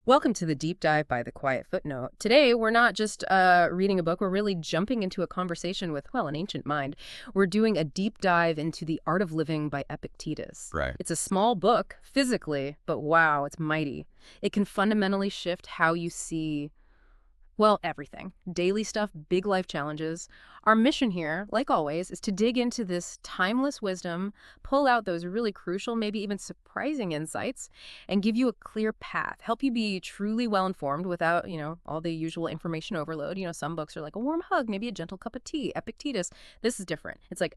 Welcome to the Deep Dive by the Quiet Footnote. Today, we're not just reading a book, we're really jumping into a conversation with, well, an ancient mind. We're doing a deep dive into The Art of Living by Epictetus. Right. It's a small book, physically, but wow, it's mighty. It can fundamentally shift how you see, well, everything. Daily stuff, big life challenges. Our mission here, like always, is to dig into this timeless wisdom, pull out those really crucial, maybe even surprising insights, and give you a clear path, help you be truly well-informed without, all the usual information overload. Some books are like a warm hug, maybe a gentle cup of tea. Epictetus, this is different. It's like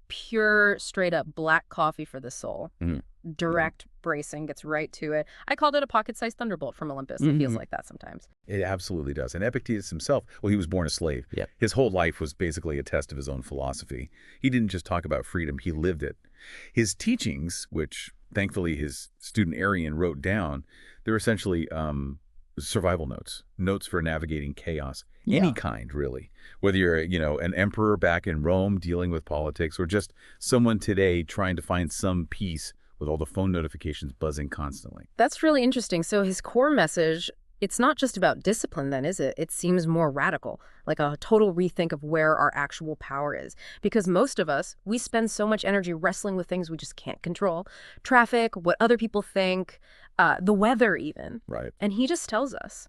pure, straight-up black coffee for the soul. Mhm. Direct bracing, gets right to it. I called it a pocket-sized thunderbolt from Olympus. It feels like that sometimes. It absolutely does. And Epictetus himself, well, he was born a slave. Yep. His whole life was basically a test of his own philosophy. He didn't just talk about freedom, he lived it. His teachings, which thankfully his student Arian wrote down, they're essentially survival notes, notes for navigating chaos, any kind, really. Whether you're, an emperor back in Rome dealing with politics or just someone today trying to find some peace with all the phone notifications buzzing constantly. That's really interesting. So his core message, it's not just about discipline then, is it? It seems more radical, like a total rethink of where our actual power is. Because most of us, we spend so much energy wrestling with things we just can't control. Traffic, what other people think, the weather even. Right. And he just tells us,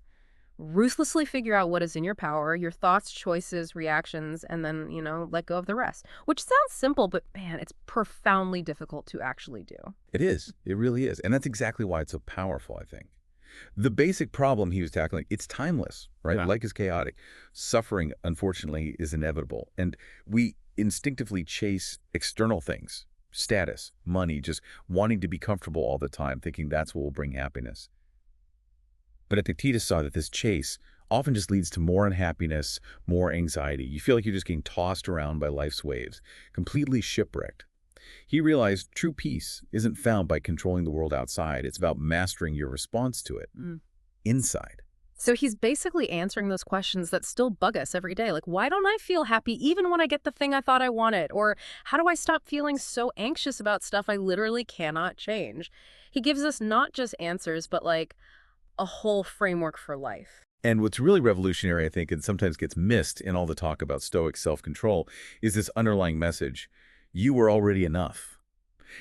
ruthlessly figure out what is in your power, your thoughts, choices, reactions, and then, let go of the rest. Which sounds simple, but man, it's profoundly difficult to actually do. It is. It really is. And that's exactly why it's so powerful, I think. The basic problem he was tackling, it's timeless, right? Yeah. Life is chaotic. Suffering, unfortunately, is inevitable. And we instinctively chase external things, status, money, just wanting to be comfortable all the time, thinking that's what will bring happiness. But Epictetus saw that this chase often just leads to more unhappiness, more anxiety. You feel like you're just getting tossed around by life's waves, completely shipwrecked. He realized true peace isn't found by controlling the world outside. It's about mastering your response to it inside. So he's basically answering those questions that still bug us every day. Like, why don't I feel happy even when I get the thing I thought I wanted? Or how do I stop feeling so anxious about stuff I literally cannot change? He gives us not just answers, but like a whole framework for life. And what's really revolutionary, I think, and sometimes gets missed in all the talk about Stoic self-control, is this underlying message: you were already enough.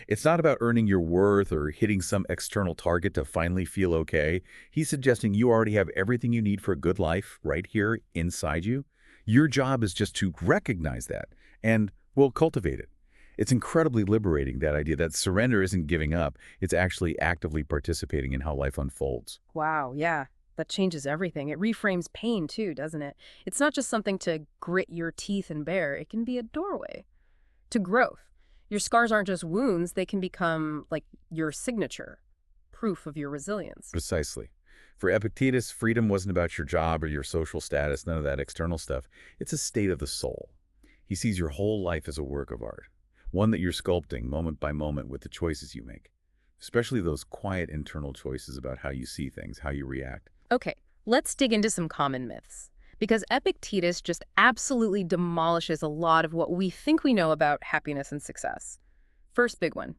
It's not about earning your worth or hitting some external target to finally feel okay. He's suggesting you already have everything you need for a good life right here inside you. Your job is just to recognize that and, well, cultivate it. It's incredibly liberating, that idea that surrender isn't giving up. It's actually actively participating in how life unfolds. Wow, yeah. That changes everything. It reframes pain too, doesn't it? It's not just something to grit your teeth and bear. It can be a doorway to growth. Your scars aren't just wounds. They can become like your signature, proof of your resilience. Precisely. For Epictetus, freedom wasn't about your job or your social status, none of that external stuff. It's a state of the soul. He sees your whole life as a work of art, one that you're sculpting moment by moment with the choices you make, especially those quiet internal choices about how you see things, how you react. Okay, let's dig into some common myths, because Epictetus just absolutely demolishes a lot of what we think we know about happiness and success. First big one: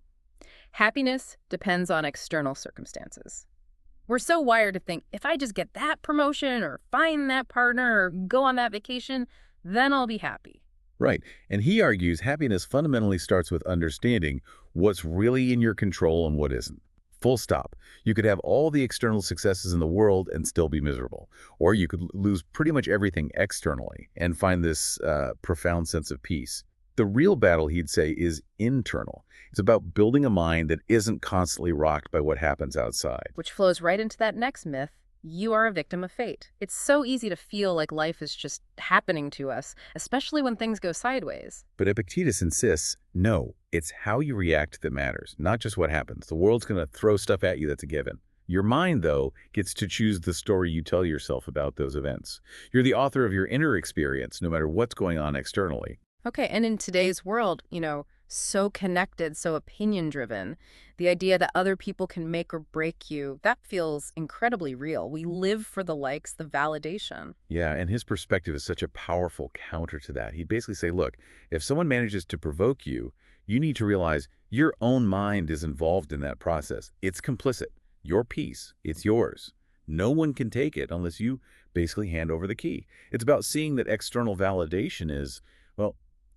happiness depends on external circumstances. We're so wired to think, if I just get that promotion or find that partner or go on that vacation, then I'll be happy. Right. And he argues happiness fundamentally starts with understanding what's really in your control and what isn't. Full stop. You could have all the external successes in the world and still be miserable. Or you could lose pretty much everything externally and find this profound sense of peace. The real battle, he'd say, is internal. It's about building a mind that isn't constantly rocked by what happens outside. Which flows right into that next myth. You are a victim of fate. It's so easy to feel like life is just happening to us, especially when things go sideways. But Epictetus insists, no, it's how you react that matters, not just what happens. The world's going to throw stuff at you that's a given. Your mind, though, gets to choose the story you tell yourself about those events. You're the author of your inner experience, no matter what's going on externally. Okay, and in today's world, so connected, so opinion-driven, the idea that other people can make or break you, that feels incredibly real. We live for the likes, the validation. Yeah, and his perspective is such a powerful counter to that. He'd basically say, look, if someone manages to provoke you, you need to realize your own mind is involved in that process. It's complicit. Your peace, it's yours. No one can take it unless you basically hand over the key. It's about seeing that external validation is, well,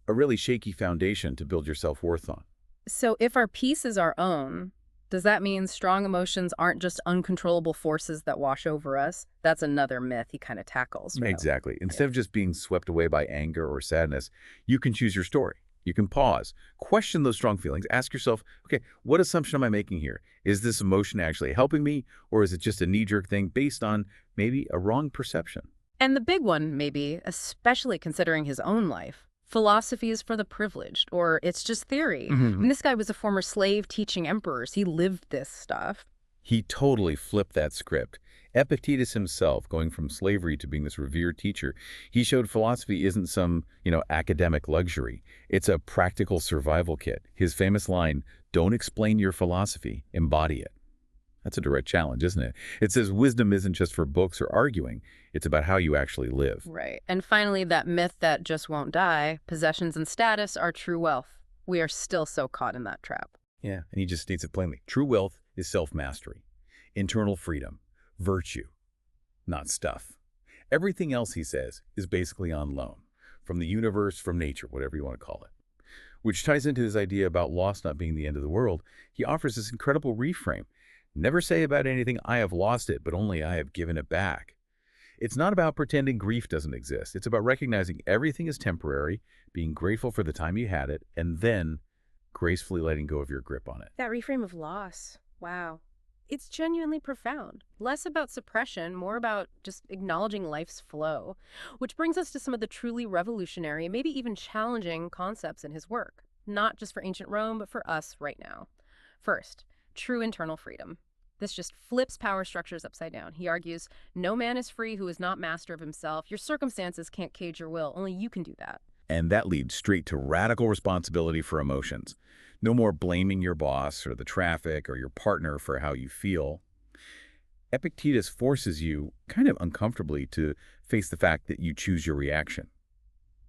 a really shaky foundation to build your self-worth on. So if our peace is our own, does that mean strong emotions aren't just uncontrollable forces that wash over us? That's another myth he kind of tackles, right? Exactly. Instead of just being swept away by anger or sadness, you can choose your story. You can pause, question those strong feelings, ask yourself, okay, what assumption am I making here? Is this emotion actually helping me, or is it just a knee-jerk thing based on maybe a wrong perception? And the big one, maybe, especially considering his own life, philosophy is for the privileged, or it's just theory. I mean, this guy was a former slave teaching emperors. He lived this stuff. He totally flipped that script. Epictetus himself, going from slavery to being this revered teacher, he showed philosophy isn't some, academic luxury. It's a practical survival kit. His famous line, "Don't explain your philosophy, embody it." That's a direct challenge, isn't it? It says wisdom isn't just for books or arguing. It's about how you actually live. Right. And finally, that myth that just won't die, possessions and status are true wealth. We are still so caught in that trap. Yeah, and he just states it plainly. True wealth is self-mastery, internal freedom, virtue, not stuff. Everything else, he says, is basically on loan, from the universe, from nature, whatever you want to call it. Which ties into his idea about loss not being the end of the world. He offers this incredible reframe. Never say about anything, "I have lost it, but only I have given it back." It's not about pretending grief doesn't exist. It's about recognizing everything is temporary, being grateful for the time you had it, and then gracefully letting go of your grip on it. That reframe of loss, wow. It's genuinely profound. Less about suppression, more about just acknowledging life's flow. Which brings us to some of the truly revolutionary, maybe even challenging concepts in his work. Not just for ancient Rome, but for us right now. First, true internal freedom. This just flips power structures upside down. He argues, no man is free who is not master of himself. Your circumstances can't cage your will. Only you can do that. And that leads straight to radical responsibility for emotions. No more blaming your boss or the traffic or your partner for how you feel. Epictetus forces you, kind of uncomfortably, to face the fact that you choose your reaction.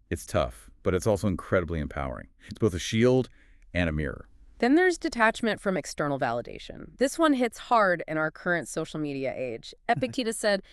It's tough, but it's also incredibly empowering. It's both a shield and a mirror. Then there's detachment from external validation. This one hits hard in our current social media age. Epictetus said,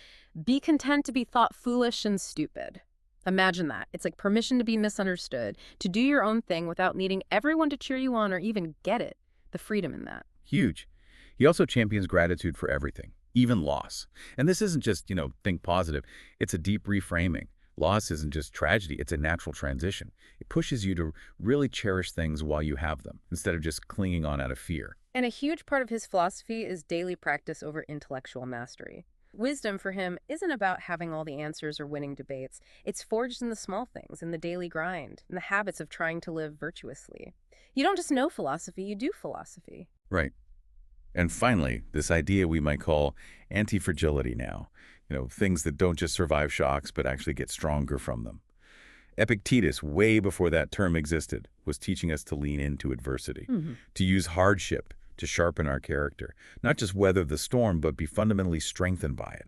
be content to be thought foolish and stupid. Imagine that. It's like permission to be misunderstood, to do your own thing without needing everyone to cheer you on or even get it. The freedom in that. Huge. He also champions gratitude for everything, even loss. And this isn't just, think positive. It's a deep reframing. Loss isn't just tragedy, it's a natural transition. It pushes you to really cherish things while you have them, instead of just clinging on out of fear. And a huge part of his philosophy is daily practice over intellectual mastery. Wisdom for him isn't about having all the answers or winning debates. It's forged in the small things, in the daily grind, in the habits of trying to live virtuously. You don't just know philosophy, you do philosophy. Right. And finally, this idea we might call anti-fragility now. Things that don't just survive shocks, but actually get stronger from them. Epictetus, way before that term existed, was teaching us to lean into adversity, to use hardship to sharpen our character, not just weather the storm, but be fundamentally strengthened by it.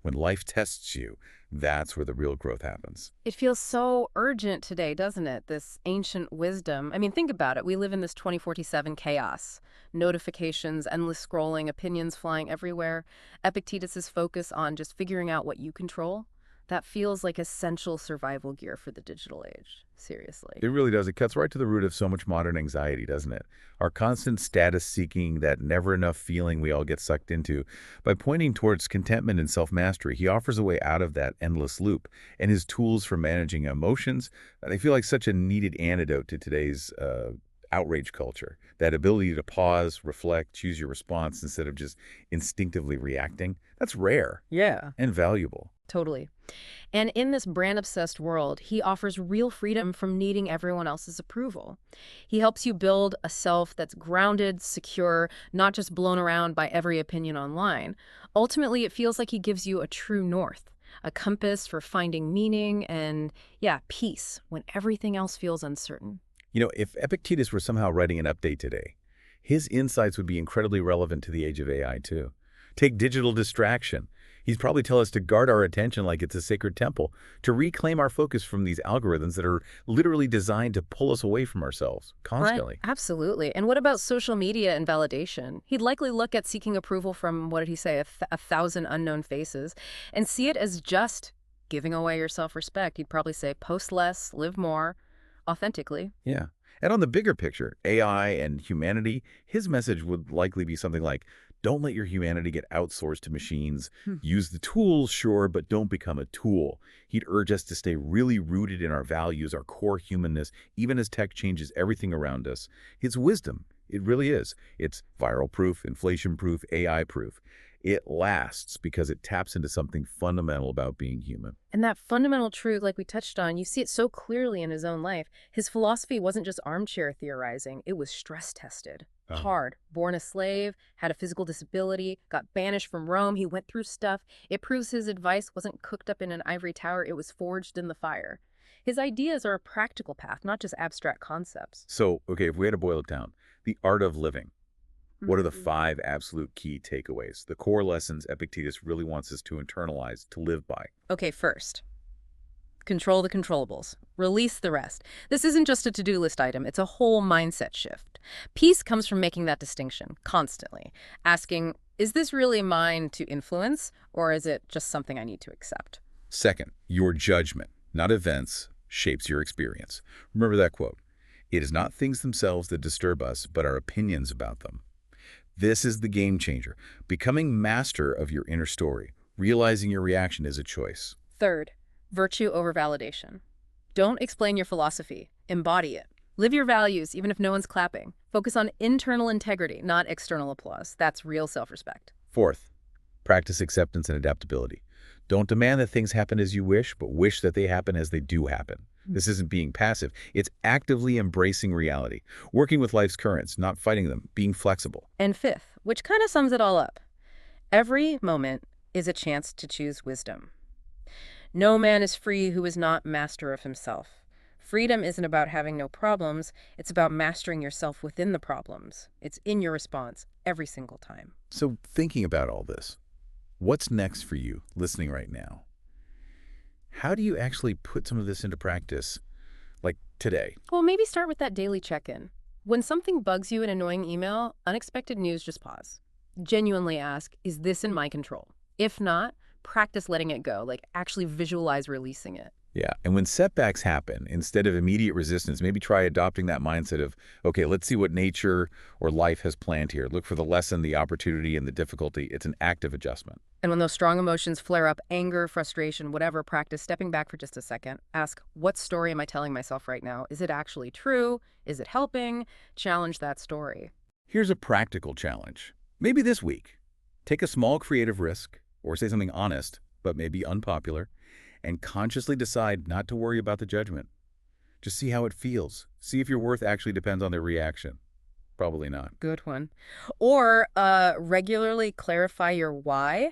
When life tests you, that's where the real growth happens. It feels so urgent today, doesn't it? This ancient wisdom. I mean, think about it. We live in this 24/7 chaos. Notifications, endless scrolling, opinions flying everywhere. Epictetus's focus on just figuring out what you control, that feels like essential survival gear for the digital age. Seriously. It really does. It cuts right to the root of so much modern anxiety, doesn't it? Our constant status seeking, that never enough feeling we all get sucked into. By pointing towards contentment and self-mastery, he offers a way out of that endless loop. And his tools for managing emotions, they feel like such a needed antidote to today's outrage culture. That ability to pause, reflect, choose your response instead of just instinctively reacting, that's rare. Yeah. And valuable. Totally. And in this brand-obsessed world, he offers real freedom from needing everyone else's approval. He helps you build a self that's grounded, secure, not just blown around by every opinion online. Ultimately, it feels like he gives you a true north, a compass for finding meaning and, peace when everything else feels uncertain. If Epictetus were somehow writing an update today, his insights would be incredibly relevant to the age of AI, too. Take digital distraction. He's probably telling us to guard our attention like it's a sacred temple, to reclaim our focus from these algorithms that are literally designed to pull us away from ourselves Right, constantly. absolutely. And what about social media and validation? He'd likely look at seeking approval from, what did he say, a thousand unknown faces, and see it as just giving away your self-respect. He'd probably say, post less, live more, authentically. Yeah. And on the bigger picture, AI and humanity, his message would likely be something like, don't let your humanity get outsourced to machines. Hmm. Use the tools, sure, but don't become a tool. He'd urge us to stay really rooted in our values, our core humanness, even as tech changes everything around us. His wisdom, it really is. It's viral-proof, inflation-proof, AI-proof. It lasts because it taps into something fundamental about being human. And that fundamental truth, like we touched on, you see it so clearly in his own life. His philosophy wasn't just armchair theorizing, it was stress-tested. Oh. Hard. Born a slave, had a physical disability, got banished from Rome, he went through stuff. It proves his advice wasn't cooked up in an ivory tower, it was forged in the fire. His ideas are a practical path, not just abstract concepts. So, okay, if we had to boil it down, the art of living. What are the Mhm. 5 absolute key takeaways? The core lessons Epictetus really wants us to internalize, to live by. Okay, first, control the controllables. Release the rest. This isn't just a to-do list item, it's a whole mindset shift. Peace comes from making that distinction constantly, asking, is this really mine to influence, or is it just something I need to accept? Second, your judgment, not events, shapes your experience. Remember that quote. It is not things themselves that disturb us, but our opinions about them. This is the game changer. Becoming master of your inner story. Realizing your reaction is a choice. Third, virtue over validation. Don't explain your philosophy, embody it. Live your values, even if no one's clapping. Focus on internal integrity, not external applause. That's real self-respect. Fourth, practice acceptance and adaptability. Don't demand that things happen as you wish, but wish that they happen as they do happen. This isn't being passive. It's actively embracing reality, working with life's currents, not fighting them, being flexible. And fifth, which kind of sums it all up, every moment is a chance to choose wisdom. No man is free who is not master of himself. Freedom isn't about having no problems, it's about mastering yourself within the problems. It's in your response every single time. So thinking about all this, what's next for you listening right now? How do you actually put some of this into practice, like today? Well, maybe start with that daily check-in. When something bugs you, an annoying email, unexpected news, just pause. Genuinely ask, is this in my control? If not, practice letting it go, like actually visualize releasing it. Yeah, and when setbacks happen, instead of immediate resistance, maybe try adopting that mindset of, okay, let's see what nature or life has planned here. Look for the lesson, the opportunity, and the difficulty. It's an active adjustment. And when those strong emotions flare up, anger, frustration, whatever, practice stepping back for just a second. Ask, what story am I telling myself right now? Is it actually true? Is it helping? Challenge that story. Here's a practical challenge. Maybe this week, take a small creative risk or say something honest, but maybe unpopular, and consciously decide not to worry about the judgment. Just see how it feels. See if your worth actually depends on their reaction. Probably not. Good one. Or regularly clarify your why.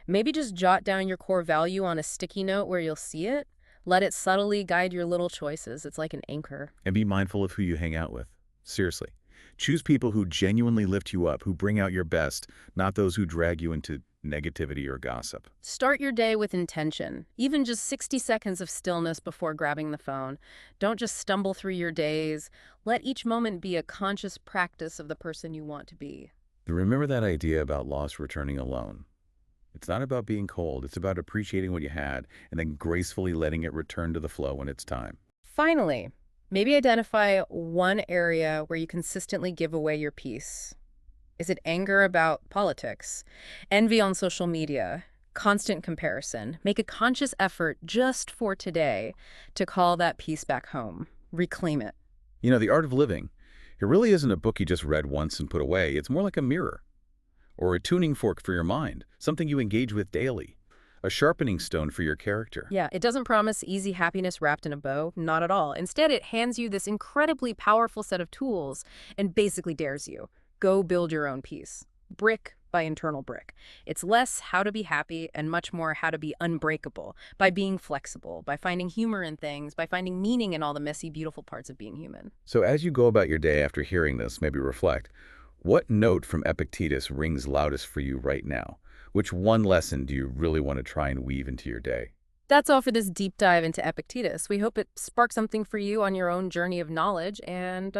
Maybe just jot down your core value on a sticky note where you'll see it. Let it subtly guide your little choices. It's like an anchor. And be mindful of who you hang out with. Seriously. Choose people who genuinely lift you up, who bring out your best, not those who drag you into negativity or gossip. Start your day with intention. Even just 60 seconds of stillness before grabbing the phone. Don't just stumble through your days. Let each moment be a conscious practice of the person you want to be. Remember that idea about loss returning alone. It's not about being cold. It's about appreciating what you had and then gracefully letting it return to the flow when it's time. Finally, maybe identify one area where you consistently give away your peace. Is it anger about politics, envy on social media, constant comparison? Make a conscious effort just for today to call that peace back home. Reclaim it. You know, the art of living, it really isn't a book you just read once and put away. It's more like a mirror or a tuning fork for your mind, something you engage with daily, a sharpening stone for your character. Yeah, it doesn't promise easy happiness wrapped in a bow, not at all. Instead, it hands you this incredibly powerful set of tools and basically dares you. Go build your own peace, brick by internal brick. It's less how to be happy and much more how to be unbreakable, by being flexible, by finding humor in things, by finding meaning in all the messy, beautiful parts of being human. So as you go about your day after hearing this, maybe reflect, What note from Epictetus rings loudest for you right now? Which one lesson do you really want to try and weave into your day? That's all for this deep dive into Epictetus. We hope it sparks something for you on your own journey of knowledge and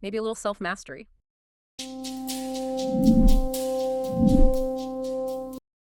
maybe a little self-mastery.